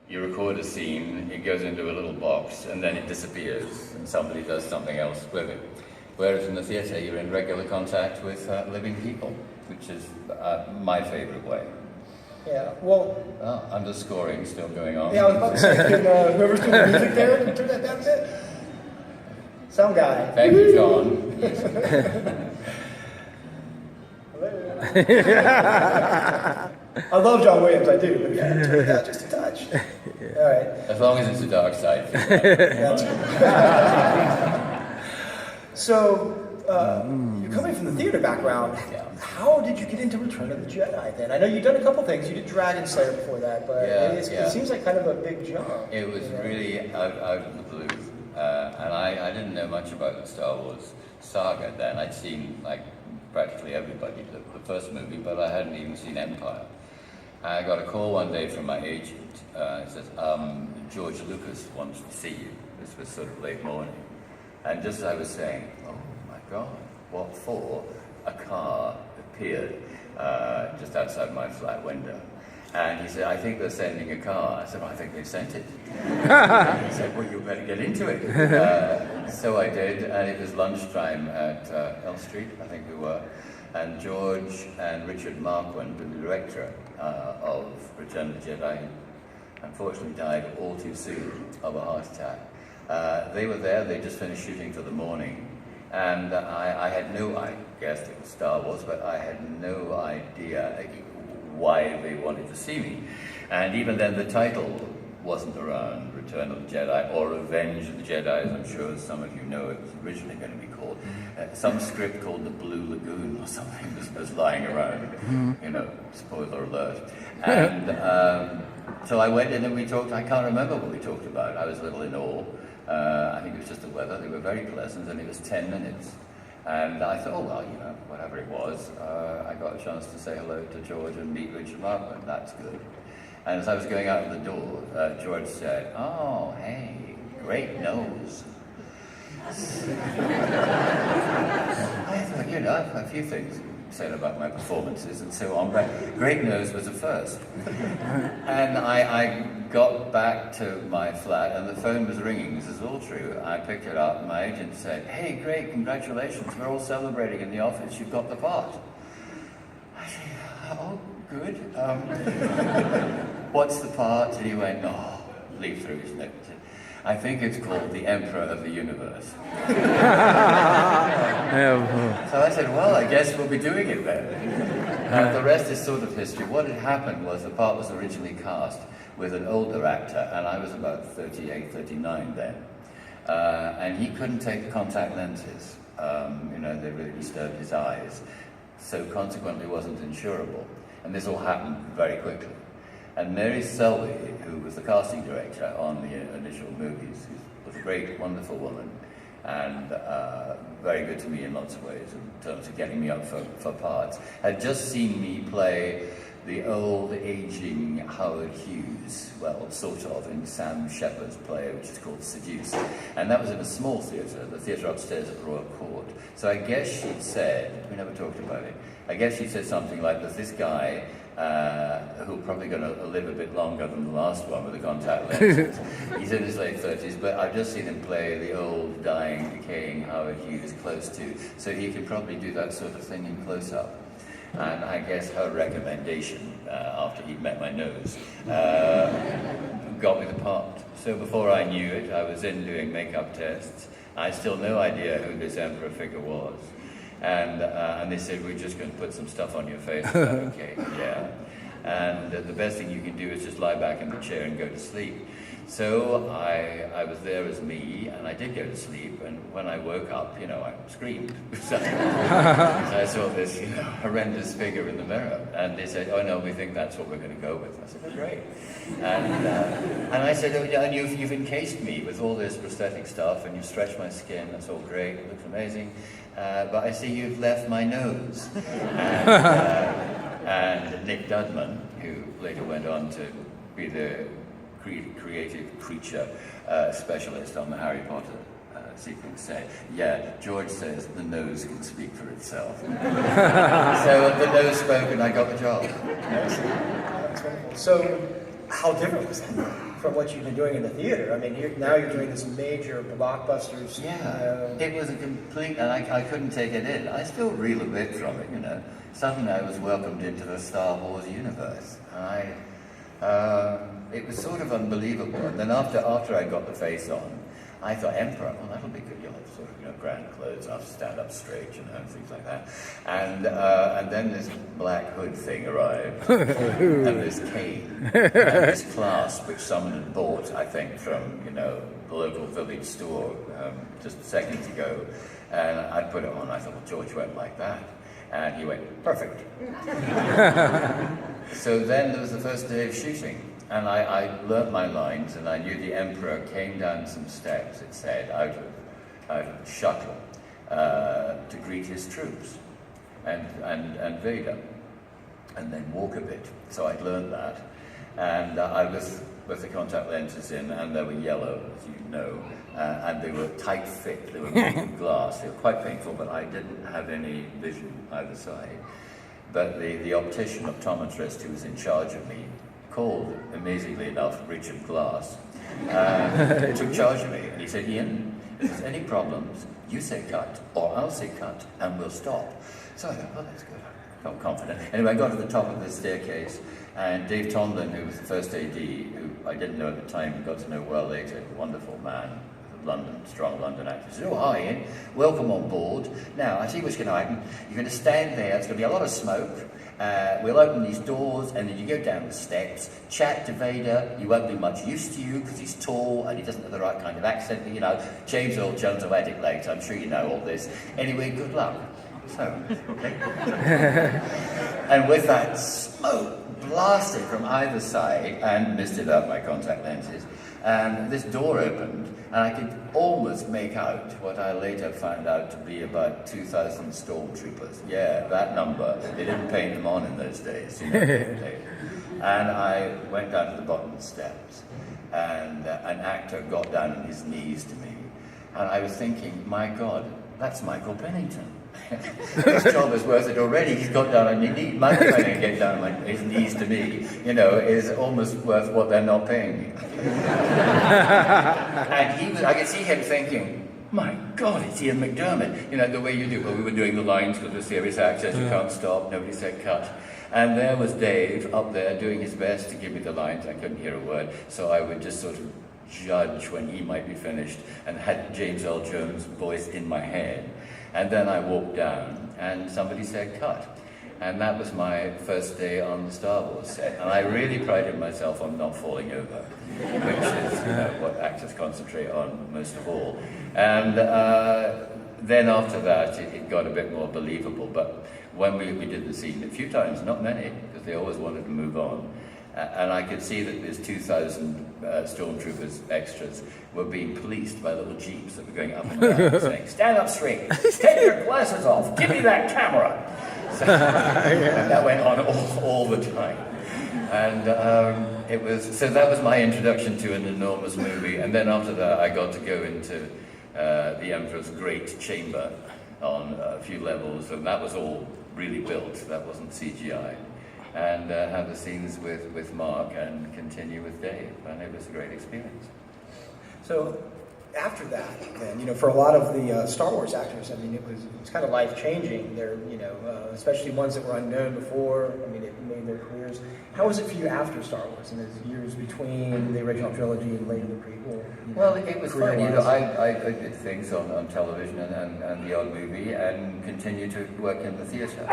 you record a scene, it goes into a little box, and then it disappears, and somebody does something else with it. Whereas in the theatre, you're in regular contact with living people, which is my favourite way. Yeah, well... underscoring still going on. Yeah, I was about to say, can whoever's doing the music there, can you turn that down a bit? Sound guy. Thank you, John. I love John Williams, I do, but yeah, turn it down just a touch. Yeah. All right. As long as it's a dark side. That's So, you're coming from the theater background. Yeah. How did you get into Return of the Jedi then? I know you've done a couple things. You did Dragon Slayer before that, but it seems like kind of a big jump. It was really out of the blue. And I didn't know much about the Star Wars saga then. I'd seen like practically everybody, the first movie, but I hadn't even seen Empire. I got a call one day from my agent. He says, George Lucas wants to see you. This was sort of late morning. And just as I was saying, oh my God, what for? A car appeared just outside my flat window. And he said, I think they're sending a car. I said, well, I think they sent it. He said, well, you better get into it. So I did, and it was lunchtime at Elm Street, I think we were. And George and Richard Marquand, the director of Return of the Jedi, unfortunately died all too soon of a heart attack. They were there, they just finished shooting for the morning. And I had I guessed it was Star Wars, but I had no idea why they wanted to see me. And even then the title wasn't around, Return of the Jedi or Revenge of the Jedi, as I'm sure some of you know it was originally going to be called. Some script called The Blue Lagoon or something was lying around, spoiler alert. And so I went in and we talked. I can't remember what we talked about. I was a little in awe. I think it was just the weather. They were very pleasant, and it was 10 minutes. And I thought, whatever it was, I got a chance to say hello to George and meet Richard Marquand. That's good. And as I was going out the door, George said, oh, hey, great nose. I thought, a few things said about my performances and so on, but great nose was a first. And I got back to my flat and the phone was ringing. This is all true. I picked it up and my agent said, hey, great, congratulations. We're all celebrating in the office. You've got the part. I said, oh, good. What's the part? And he went, leaf through his neck. I think it's called The Emperor of the Universe. So I said, well, I guess we'll be doing it then. And the rest is sort of history. What had happened was the part was originally cast with an older actor, and I was about 38, 39 then. And he couldn't take the contact lenses. They really disturbed his eyes. So consequently wasn't insurable. And this all happened very quickly. And Mary Selby, who was the casting director on the initial movies, was a great, wonderful woman, and very good to me in lots of ways in terms of getting me up for parts, had just seen me play the old, aging Howard Hughes, well, sort of, in Sam Shepard's play, which is called Seduce. And that was in a small theatre, the theatre upstairs at the Royal Court. So I guess she'd said, we never talked about it, I guess she said something like, there's this guy who's probably going to live a bit longer than the last one with the contact lenses. He's in his late 30s, but I've just seen him play the old, dying, decaying Howard Hughes close to, so he can probably do that sort of thing in close-up. And I guess her recommendation, after he'd met my nose, got me the part. So before I knew it, I was in doing makeup tests. I had still no idea who this Emperor figure was. And they said, we're just going to put some stuff on your face. Okay, yeah. And the best thing you can do is just lie back in the chair and go to sleep. So I was there as me, and I did go to sleep, and when I woke up, I screamed. So I saw this, horrendous figure in the mirror, and they said, oh no, we think that's what we're going to go with. I said, oh great. And I said, oh yeah, and you've encased me with all this prosthetic stuff, and you've stretched my skin, that's all great, it looks amazing, but I see you've left my nose. And Nick Dudman, who later went on to be the creative creature specialist on the Harry Potter sequence, said, yeah, George says the nose can speak for itself. So the nose spoke and I got the job. That's wonderful. So how different was that from what you've been doing in the theater? I mean, now you're doing this major blockbusters. Yeah, it was a complete, and I couldn't take it in. I still reel a bit from it, you know. Suddenly I was welcomed into the Star Wars universe, and it was sort of unbelievable. And then after I got the face on, I thought, Emperor, well, that'll be good. You'll have sort of, you know, grand clothes. I'll stand up straight, you know, and things like that. And then this black hood thing arrived, and this cane, and this clasp, which someone had bought, I think, from, you know, the local village store just seconds ago. And I put it on. I thought, well, George won't like that. And he went, perfect. So then there was the first day of shooting. And I learnt my lines, and I knew the Emperor came down some steps, it said, out of the shuttle to greet his troops and Vader, and then walk a bit. So I'd learned that. And I was with the contact lenses in, and they were yellow, as you know, and they were tight fit. They were made of glass. They were quite painful, but I didn't have any vision either side. But the optician, optometrist who was in charge of me, called, amazingly enough, Richard Glass, took charge of me, and he said, Ian, if there's any problems, you say cut, or I'll say cut, and we'll stop. So I thought, well, that's good. I felt confident. Anyway, I got to the top of the staircase, and Dave Tomlin, who was the first AD, who I didn't know at the time, got to know well later, wonderful man, London, strong London actor, said, oh, hi Ian, welcome on board. Now, I see what's going to happen. You're going to stand there, there's going to be a lot of smoke. We'll open these doors, and then you go down the steps, chat to Vader. He won't be much use to you because he's tall and he doesn't have the right kind of accent. But, you know, James Earl Jones will add it later. I'm sure you know all this. Anyway, good luck. So, okay. And with that smoke blasted from either side and misted up my contact lenses, this door opened, and I could almost make out what I later found out to be about 2,000 stormtroopers. Yeah, that number. They didn't paint them on in those days, you know. And I went down to the bottom of the steps, and an actor got down on his knees to me, and I was thinking, my God, that's Michael Pennington. His job is worth it already. He's got down on his knees. Michael Pennington get down on his knees to me, you know, is almost worth what they're not paying me. And I could see him thinking, my God, it's Ian McDiarmid. You know, the way you do. Well, we were doing the lines with the serious accents. You can't stop. Nobody said cut. And there was Dave up there doing his best to give me the lines. I couldn't hear a word, so I would just sort of judge when he might be finished, and had James Earl Jones' voice in my head. And then I walked down, and somebody said cut. And that was my first day on the Star Wars set. And I really prided myself on not falling over, which is, you know, what actors concentrate on most of all. And then after that, it got a bit more believable. But when we did the scene a few times, not many, because they always wanted to move on. And I could see that these 2,000 stormtroopers, extras, were being policed by little jeeps that were going up and down, saying, stand up straight, take your glasses off, give me that camera. So, and that went on all the time. And so that was my introduction to an enormous movie. And then after that, I got to go into the Emperor's Great Chamber on a few levels, and that was all really built. That wasn't CGI. And have the scenes with Mark and continue with Dave, and it was a great experience. So after that, then, you know, for a lot of the Star Wars actors, I mean, it was kind of life-changing. They're, you know, especially ones that were unknown before. I mean, it made their careers. How was it for you after Star Wars, in those years between the original trilogy and later the prequel? Well, it was fun. You know, I did things on television and the odd movie, and continued to work in the theatre.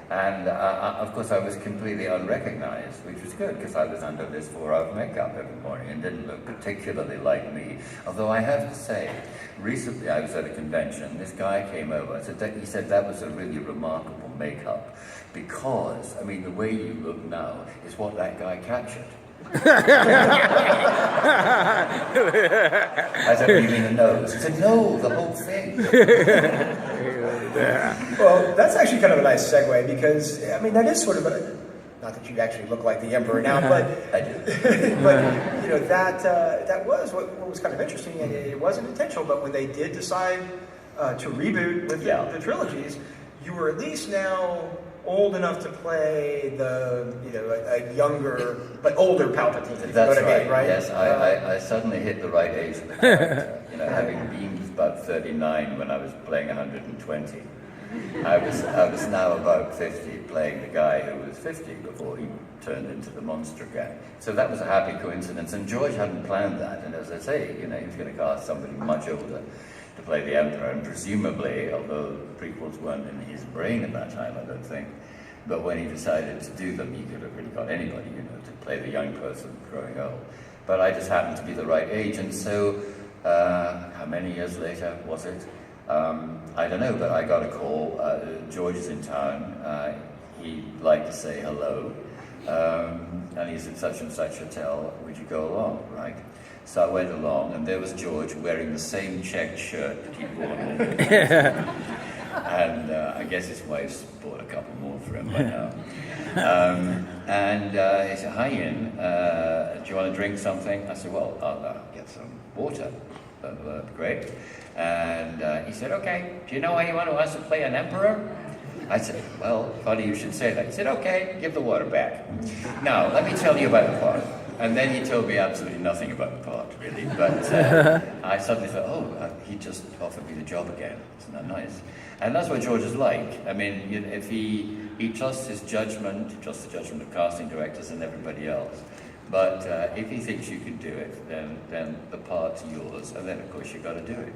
And of course I was completely unrecognized, which was good because I was under this 4-hour makeup every morning and didn't look particularly like me. Although I have to say, recently I was at a convention, this guy came over, he said that was a really remarkable makeup because, I mean, the way you look now is what that guy captured. I said, you mean the nose? He said, no, the whole thing. Well, that's actually kind of a nice segue because, I mean, that is sort of not that you actually look like the Emperor now, but I do. But you know, that was what was kind of interesting, and it wasn't intentional, but when they did decide to reboot with the trilogies, you were at least now old enough to play a younger but older Palpatine. If That's you know what I mean, right? Yes, I suddenly hit the right age of the character. Having been about 39 when I was playing 120, I was now about 50 playing the guy who was 50 before he turned into the monster guy. So that was a happy coincidence, and George hadn't planned that. And as I say, he was going to cast somebody much older to play the Emperor, and presumably, although the prequels weren't in his brain at that time, I don't think, but when he decided to do them, he could have really got anybody, to play the young person growing old. But I just happened to be the right age, and so how many years later was it? I don't know, but I got a call. George is in town. He'd like to say hello, and he's at such and such hotel. Would you go along, right? So I went along, and there was George wearing the same checked shirt that he'd worn all the time. And I guess his wife's bought a couple more for him by now. And he said, "Hi, Ian, do you want to drink something?" I said, "Well, I'll get some water." Great. And he said, "Okay, do you know anyone who wants to play an emperor?" I said, "Well, funny you should say that." He said, "Okay, give the water back. Now, let me tell you about the part." And then he told me absolutely nothing about the part, really. But I suddenly thought, he just offered me the job again. Isn't that nice? And that's what George is like. I mean, if he trusts his judgment, he trusts the judgment of casting directors and everybody else. But if he thinks you can do it, then the part's yours. And then, of course, you've got to do it.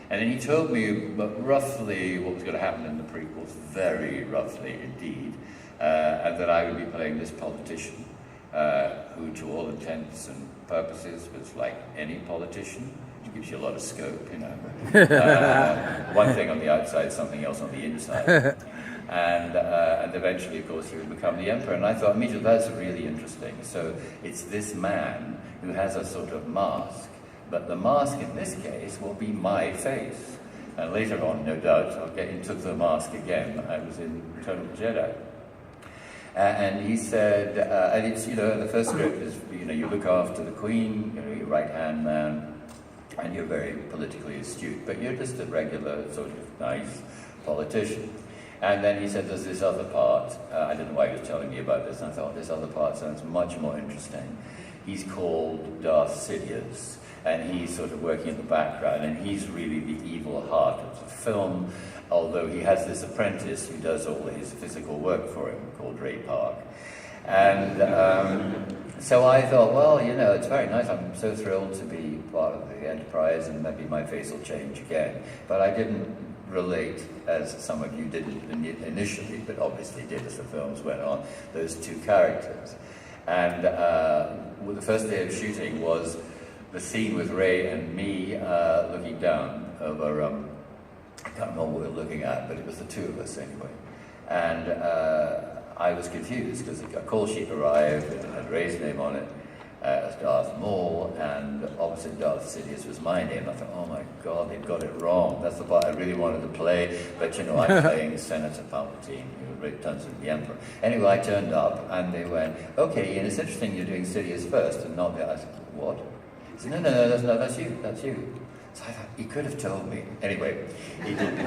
And then he told me roughly what was going to happen in the prequels, very roughly indeed, and that I would be playing this politician, who to all intents and purposes was like any politician. It gives you a lot of scope, one thing on the outside, something else on the inside. And eventually, of course, he would become the emperor. And I thought, immediately, that's really interesting. So it's this man who has a sort of mask, but the mask in this case will be my face. And later on, no doubt, I'll get into the mask again. I was in Return of the Jedi. And he said, and it's, the first script is, you look after the queen, your right-hand man, and you're very politically astute, but you're just a regular sort of nice politician. And then he said, there's this other part. I didn't know why he was telling me about this, and I thought, this other part sounds much more interesting. He's called Darth Sidious, and he's sort of working in the background, and he's really the evil heart of the film, although he has this apprentice who does all his physical work for him, called Ray Park. And so I thought, well, it's very nice. I'm so thrilled to be part of the Enterprise, and maybe my face will change again. But I didn't relate, as some of you didn't initially, but obviously did as the films went on, those two characters. And the first day of shooting was the scene with Ray and me looking down over, I can't remember what we were looking at, but it was the two of us anyway. And I was confused because a call sheet arrived and it had Ray's name on it as Darth Maul, and opposite Darth Sidious was my name. I thought, oh my God, they've got it wrong. That's the part I really wanted to play, but I'm playing Senator Palpatine, who turns into the Emperor. Anyway, I turned up and they went, okay, Ian, it's interesting you're doing Sidious first and not the other. I said, what? He said, no, that's you. So I thought, he could have told me. Anyway, he didn't.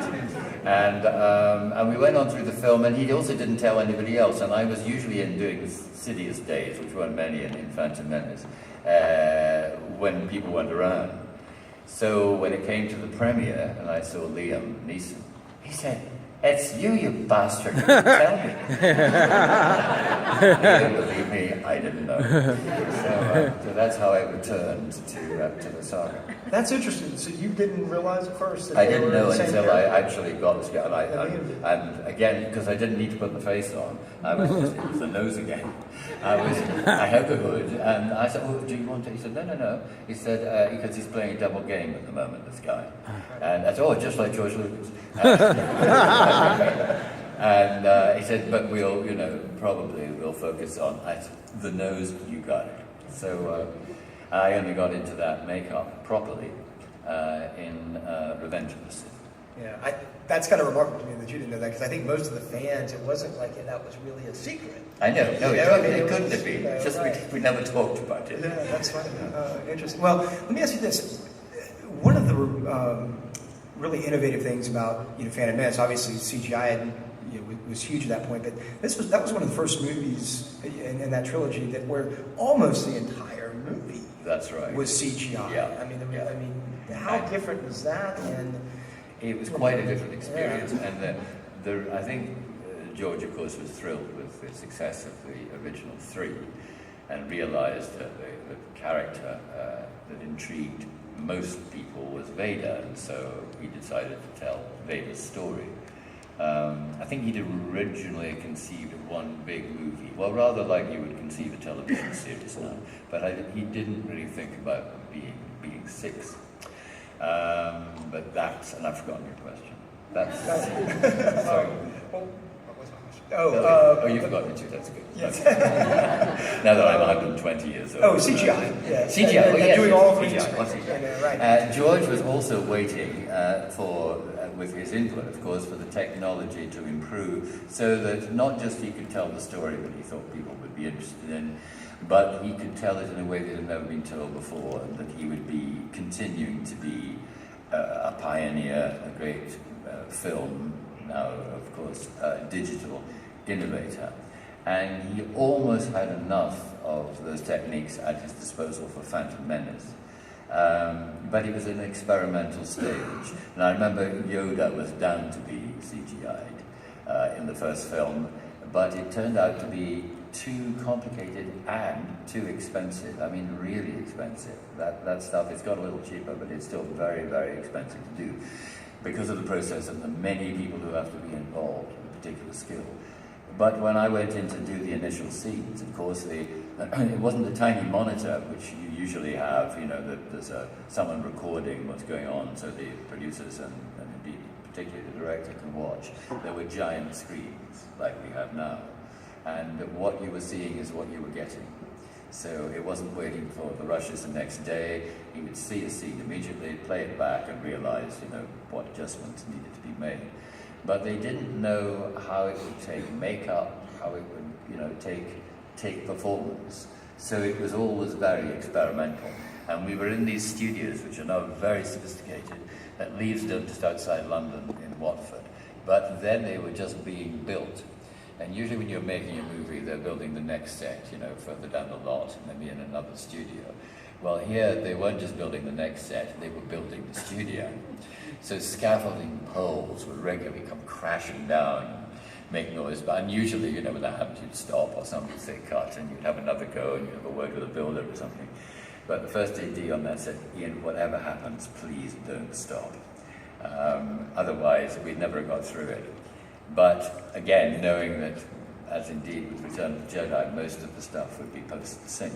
And we went on through the film, and he also didn't tell anybody else. And I was usually doing Sidious days, which weren't many in Phantom Menace, when people weren't around. So when it came to the premiere, and I saw Liam Neeson, he said, "It's you, you bastard, you didn't tell me." He didn't believe me, I didn't know. So that's how I returned to the saga. That's interesting. So you didn't realize at first that I didn't know until I actually got this guy. And again, because I didn't need to put the face on, it was the nose again. I had the hood, and I said, "Oh, do you want to?" He said, "No." He said, because he's playing a double game at the moment, this guy. And I said, "Oh, just like George Lucas." And he said, "But we'll, probably we'll focus on the nose. You got it." So I only got into that makeup properly in Revenge of the Sith. Yeah, that's kind of remarkable to me that you didn't know that, because I think most of the fans, it wasn't like that was really a secret. I know, it couldn't have been. Just right. we never talked about it. Yeah, that's funny. Interesting. Well, let me ask you this. One of the really innovative things about Phantom Menace, obviously CGI had was huge at that point. But that was one of the first movies in that trilogy that where almost the entire movie that's right was CGI. Yeah. I mean, how different was that? And it was quite a different experience, and I think George, of course, was thrilled with the success of the original three, and realized that the character that intrigued most people was Vader, and so he decided to tell Vader's story. I think he'd originally conceived of one big movie, well, rather like you would conceive a television series now, but he didn't really think about them being six. But that's, and I've forgotten your question. That's sorry. What was my question? Oh, you've forgotten it too. That's good. Yes. Now that I'm 120 years old. Oh, CGI. Yeah. CGI. Yes, doing all of CGI. CGI. Right. George was also waiting with his input, of course, for the technology to improve, so that not just he could tell the story that he thought people would be interested in, but he could tell it in a way that had never been told before, and that he would be continuing to be a pioneer, a great film, now of course digital innovator. And he almost had enough of those techniques at his disposal for Phantom Menace. But it was an experimental stage. And I remember Yoda was down to be CGI'd in the first film, but it turned out to be too complicated and too expensive. I mean, really expensive. That stuff, it's got a little cheaper, but it's still very, very expensive to do because of the process and the many people who have to be involved with a particular skill. But when I went in to do the initial scenes, of course, it wasn't a tiny monitor, which you usually have, that there's someone recording what's going on, so the producers and indeed particularly the director can watch. There were giant screens like we have now. And what you were seeing is what you were getting. So it wasn't waiting for the rushes the next day. He would see a scene immediately, play it back, and realize, what adjustments needed to be made. But they didn't know how it would take makeup, how it would, take performance. So it was always very experimental. And we were in these studios, which are now very sophisticated, at Leavesden, just outside London, in Watford. But then they were just being built. And usually when you're making a movie, they're building the next set, further down the lot, maybe in another studio. Well, here, they weren't just building the next set, they were building the studio. So scaffolding poles would regularly come crashing down, make noise, and usually, when that happens, you'd stop, or somebody would say cut, and you'd have another go, and you'd have a word with a builder or something. But the first AD on that said, Ian, whatever happens, please don't stop. Otherwise, we'd never have got through it. But again, knowing that, as indeed with Return of the Jedi, most of the stuff would be post-sync,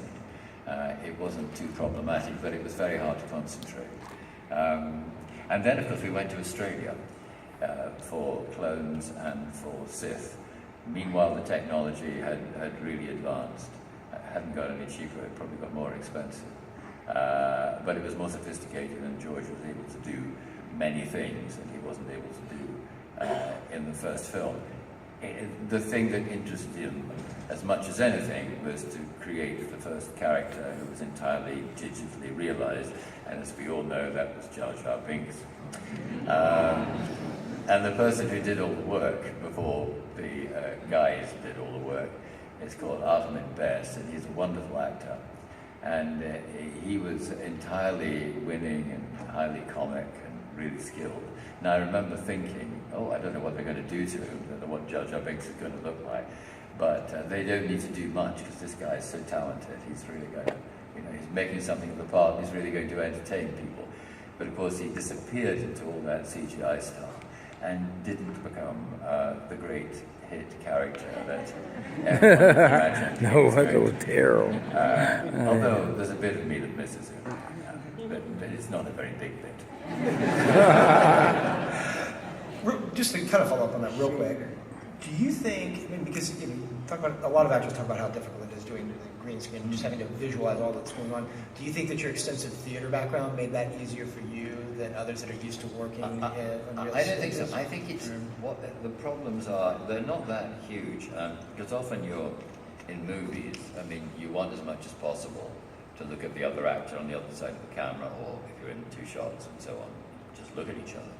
it wasn't too problematic, but it was very hard to concentrate. And then, of course, we went to Australia for clones and for Sith. Meanwhile, the technology had really advanced. It hadn't got any cheaper, it probably got more expensive. But it was more sophisticated, and George was able to do many things that he wasn't able to do in the first film. The thing that interested him as much as anything was to create the first character who was entirely digitally realized, and as we all know, that was Jar Jar Binks. And the person who did all the work before the guys did all the work is called Artemin Best, and he's a wonderful actor. And he was entirely winning and highly comic and really skilled. And I remember thinking, I don't know what they're going to do to him, I don't know what Jar Jar Binks is going to look like, but they don't need to do much because this guy is so talented. He's really going to, he's making something of the part, and he's really going to entertain people. But of course, he disappeared into all that CGI stuff and didn't become the great hit character that everyone imagined. No, that was terrible. Although there's a bit of me that misses him, but it's not a very big bit. Just to kind of follow up on that real quick, do you think, because talk about, a lot of actors talk about how difficult it is doing the green screen and just having to visualize all that's going on. Do you think that your extensive theater background made that easier for you than others that are used to working on real I don't think so. I think it's what the problems are. They're not that huge because often you're in movies. I mean, you want as much as possible to look at the other actor on the other side of the camera, or if you're in two shots and so on, just look at each other.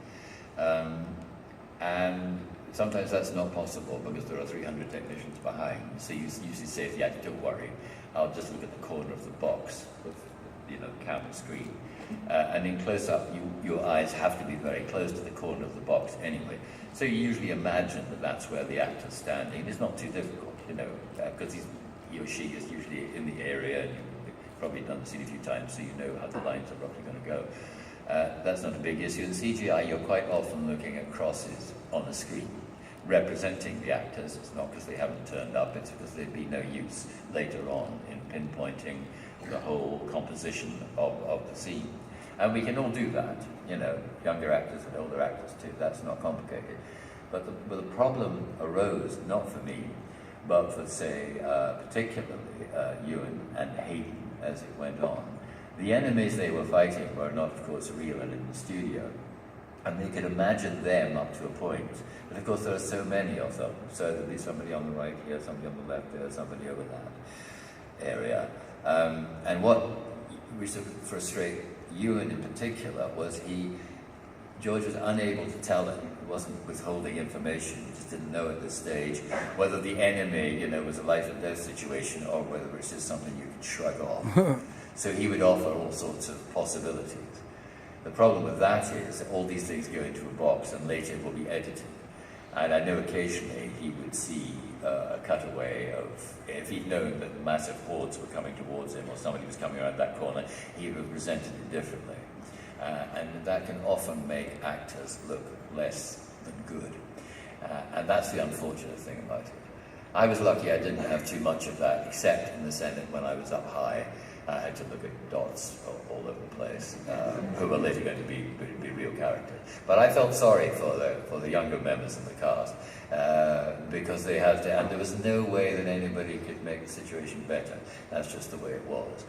And sometimes that's not possible because there are 300 technicians behind. So you usually say to the actor, don't worry, I'll just look at the corner of the box with the camera screen. And in close-up, your eyes have to be very close to the corner of the box anyway. So you usually imagine that that's where the actor's standing. It's not too difficult, because he or she is usually in the area, and you've probably done the scene a few times, so you know how the lines are roughly going to go. That's not a big issue. In CGI, you're quite often looking at crosses on the screen, representing the actors. It's not because they haven't turned up, it's because there'd be no use later on in pinpointing the whole composition of the scene. And we can all do that, younger actors and older actors too. That's not complicated. But the problem arose, not for me, but for, say, particularly Ewan and Hayden as it went on. The enemies they were fighting were not, of course, real and in the studio. And they could imagine them up to a point. But of course, there are so many of them. So there'll be somebody on the right here, somebody on the left there, somebody over that area. And what we sort of frustrate Ewan in particular was George was unable to tell him. He wasn't withholding information. He just didn't know at this stage whether the enemy, was a life and death situation or whether it was just something you could shrug off. So he would offer all sorts of possibilities. The problem with that is that all these things go into a box and later it will be edited. And I know occasionally he would see a cutaway of, if he'd known that massive hordes were coming towards him or somebody was coming around that corner, he would have presented it differently. And that can often make actors look less than good. And that's the unfortunate thing about it. I was lucky I didn't have too much of that, except in the Senate when I was up high. I had to look at dots all over the place, who were later going to be real characters. But I felt sorry for the younger members of the cast, because they had to, and there was no way that anybody could make the situation better. That's just the way it was.